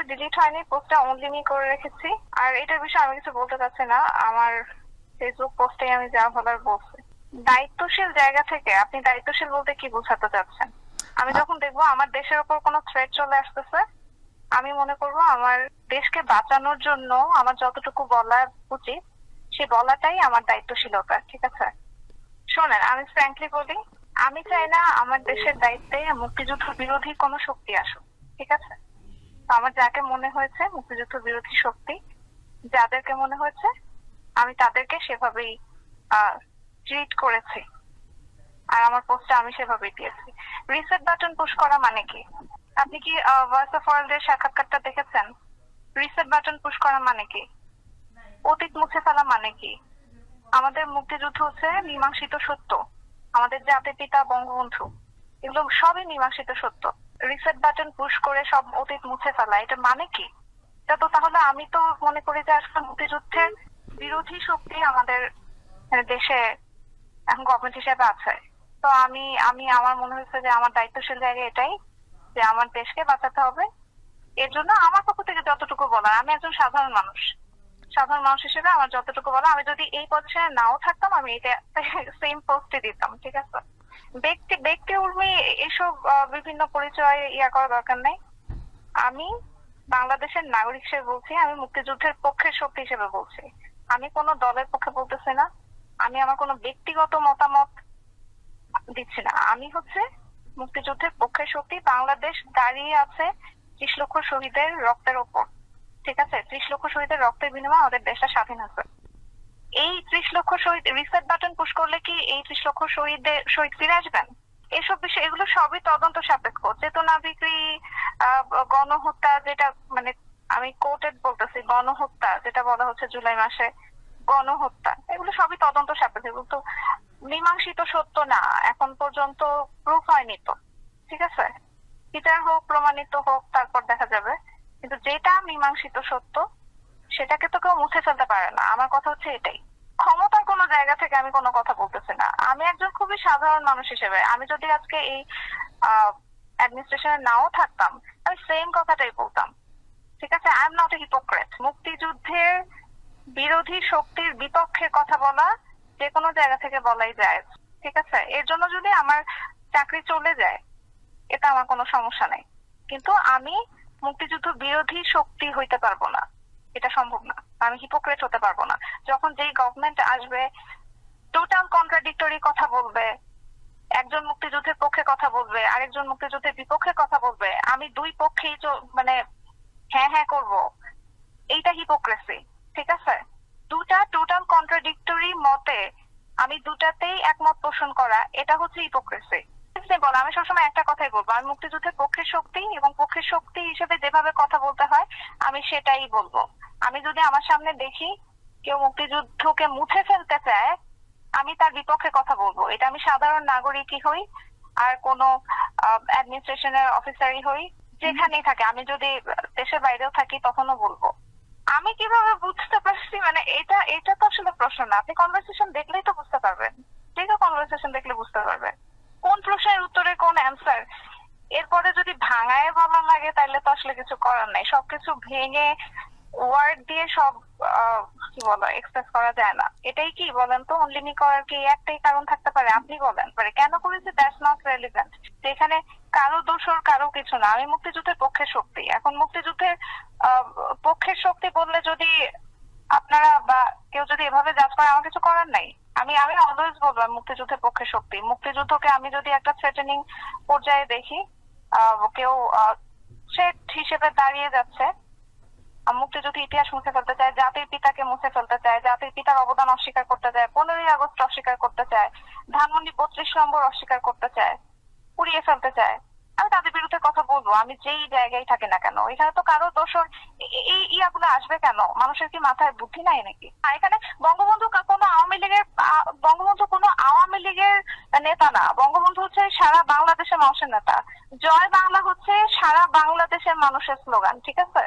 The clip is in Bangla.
পোস্টটা ডিলিট হয়নি, পোস্টটা অনলি মি করে রেখেছি। আর এটার বিষয়ে আমি কিছু বলতে চাচ্ছি না, আমার ফেসবুক পোস্টে আমি যা বলার বলছি। দায়িত্বশীল জায়গা থেকে আপনি দায়িত্বশীল বলতে কি বোঝাতে চাচ্ছেন? আমি যখন দেখবো আমার দেশের উপর কোনো থ্রেট চলে আসতেছে, আমি মনে করবো আমার দেশকে বাঁচানোর জন্য আমার যতটুকু বলা উচিত সে বলাটাই আমার দায়িত্বশীলতা। ঠিক আছে, শোনেন আমি ফ্র্যাঙ্কলি বলি, আমি চাই না আমার দেশের দায়িত্বে মুক্তিযুদ্ধ বিরোধী কোনো শক্তি আসুক। ঠিক আছে, তো আমার যাকে মনে হয়েছে মুক্তিযুদ্ধ বিরোধী শক্তি, যাদেরকে মনে হয়েছে আমি তাদেরকে সেভাবেই ট্রিট করেছি, আর আমার পোস্টে আমি সেভাবেই দিয়েছি। রিসেট বাটন পুশ করা মানে কি? আপনি কি ভয়েস অফ ওয়ার্ল্ড এর সাক্ষাৎকারটা দেখেছেন? রিসেট বাটন পুশ করা মানে কি? অতীত মুছে ফেলা মানে কি? আমাদের মুক্তিযুদ্ধ হচ্ছে মীমাংসিত সত্য, আমাদের জাতির পিতা বঙ্গবন্ধু, এগুলো সবই মীমাংসিত সত্য। রিসেট বাটন পুশ করে সব অতীত মুছে ফেলা, এটা মানে কি? এটা তো তাহলে আমি তো মনে করি যে আসলে মুক্তিযুদ্ধের বিরোধী শক্তি আমাদের দেশে এখন গভর্নমেন্ট হিসেবে আছে। তো আমি আমি আমার মনে হচ্ছে যে আমার দায়িত্বশীল জায়গা এটাই যে আমার দেশকে বাঁচাতে হবে। এর জন্য আমার পক্ষ থেকে যতটুকু বলার, আমি একজন সাধারণ মানুষ, সাধারণ মানুষ হিসেবে আমার যতটুকু বলা, আমি যদি এই পজিশনে নাও থাকতাম আমি এটা সেম পোস্টে দিতাম। ঠিক আছে, ব্যক্তি ব্যক্তি উর্মি এসব বিভিন্ন পরিচয় করার দরকার নেই। আমি বাংলাদেশের নাগরিক হিসেবে বলছি, আমি মুক্তিযুদ্ধের পক্ষের শক্তি হিসেবে বলছি, আমি কোনো দলের পক্ষে বলতেছি না, আমি আমার কোনো ব্যক্তিগত মতামত দিচ্ছি না। আমি হচ্ছে মুক্তিযুদ্ধের পক্ষের শক্তি। বাংলাদেশ দাঁড়িয়ে আছে 30 লক্ষ শহীদের রক্তের ওপর। ঠিক আছে, 30 লক্ষ শহীদের রক্তের বিনিময়ে আমাদের দেশটা স্বাধীন হয়েছে। এই 30 লক্ষ শহীদ রিসেট বাটন পুশ করলে কি এই 30 লক্ষ শহীদ ফিরে আসবেন? এসব বিষয় এগুলো সবই তদন্ত সাপেক্ষ। চেতনা বিক্রি, গণহত্যা, যেটা মানে আমি কোর্টেড বলতেছি, গণহত্যা যেটা বলা হচ্ছে জুলাই মাসে গণহত্যা, এগুলো সবই তদন্ত সাপেক্ষ, এগুলো তো মীমাংসিত সত্য না, এখন পর্যন্ত প্রুফ হয়নি তো। ঠিক আছে, বিচার হোক, প্রমাণিত হোক, তারপর দেখা যাবে। কিন্তু যেটা মীমাংসিত সত্য সেটাকে তো কেউ মুছে ফেলতে পারে না। আমার কথা হচ্ছে এটাই। ক্ষমতার কোনো জায়গা থেকে আমি কোনো কথা বলতেছি না, আমি একজন খুবই সাধারণ মানুষ হিসেবে আমি যদি আজকে এই অ্যাডমিনিস্ট্রেশনে নাও থাকতাম আমি সেম কথাটাই বলতাম। ঠিক আছে, I am not a hypocrite. মুক্তিযুদ্ধের বিরোধী শক্তির বিপক্ষে কথা বলা যে কোনো জায়গা থেকে বলাই যায়। ঠিক আছে, এর জন্য যদি আমার চাকরি চলে যায় এটা আমার কোনো সমস্যা নাই, কিন্তু আমি মুক্তিযুদ্ধ বিরোধী শক্তি হইতে পারবো না, এটা সম্ভব না। আমি হিপোক্রেট হতে পারবো না। যখন যেই গভর্নমেন্ট আসবে টোটাল কন্ট্রাডিক্টরি কথা বলবে, একজন মুক্তিযুদ্ধের পক্ষে কথা বলবে, আরেকজন মুক্তিযুদ্ধের বিপক্ষে কথা বলবে, আমি দুই পক্ষেই মানে হ্যাঁ হ্যাঁ করব, এইটা হিপোক্রেসি। ঠিক আছে, দুটা টোটাল কন্ট্রাডিক্টরি মতে আমি দুটাতেই একমত পোষণ করা, এটা হচ্ছে হিপোক্রেসি। বল, আমি সবসময় একটা কথাই বলবো, আমি মুক্তিযুদ্ধের পক্ষের শক্তি এবং পক্ষের শক্তি হিসেবে যেভাবে কথা বলতে হয় আমি সেটাই বলবো। আমি যদি আমার সামনে দেখি কেউ মুক্তিযুদ্ধকে মুছে ফেলতে চায় আমি তার বিপক্ষে কথা বলবো। এটা আমি সাধারণ নাগরিকই হই আর কোনো অ্যাডমিনিস্ট্রেশনের অফিসারই হই, যেখানেই থাকে, আমি যদি দেশের বাইরেও থাকি তখনও বলবো। আমি কিভাবে বুঝতে পারছি মানে এটা এটা তো আসলে প্রশ্ন না, আপনি কনভারসেশন দেখলেই তো বুঝতে পারবেন। ঠিক আছে, কনভারসেশন দেখলে বুঝতে পারবেন কোন প্রশ্নের উত্তরে কোন অ্যান্সার। এরপরে যদি ভাঙায় বলা লাগে তাহলে তো আসলে কিছু করার নাই, সবকিছু ভেঙে ওয়ার্ড দিয়ে সব কি বলো এক্সপ্রেস করা যায় না। এটাই কি বলেন তো, অনলি মি করার কি একটাই কারণ থাকতে পারে? আপনি বলেন পারে কেন করেছে, দ্যাটস নট রেলিভেন্ট। যেখানে কারো দোষর কারো কিছু না। আমি মুক্তিযুদ্ধের পক্ষের শক্তি, এখন মুক্তিযুদ্ধের পক্ষের শক্তি বললে যদি আপনারা বা কেউ যদি এভাবে জাজ করে আমার কিছু করার নাই। আমি আমি অলওয়েজ বলবো মুক্তিযুদ্ধের পক্ষে শক্তি। মুক্তিযুদ্ধকে আমি যদি একটা থ্রেটেনিং পর্যায়ে দেখি, কেউ থ্রেট হিসেবে দাঁড়িয়ে যাচ্ছে, মুক্তিযুদ্ধ ইতিহাস মুছে ফেলতে চায়, জাতির পিতাকে মুছে ফেলতে চায়, জাতির পিতার অবদান অস্বীকার করতে চায়, 15ই আগস্ট অস্বীকার করতে চায়, ধানমন্ডি 32 নম্বর অস্বীকার করতে চায়, পুড়িয়ে ফেলতে চায়, আমি তাদের বিরুদ্ধে কথা বলবো। আমি যেই জায়গায় থাকি না কেন, এখানে তো কারো দোষর এই ইয়াগুলো আসবে কেন? মানুষের কি মাথায় বুদ্ধি নাই নাকি? এখানে বঙ্গবন্ধু কোনো আওয়ামী লীগের নেতা না, বঙ্গবন্ধু হচ্ছে সারা বাংলাদেশের মানুষের নেতা। জয় বাংলা হচ্ছে সারা বাংলাদেশের মানুষের স্লোগান। ঠিক আছে।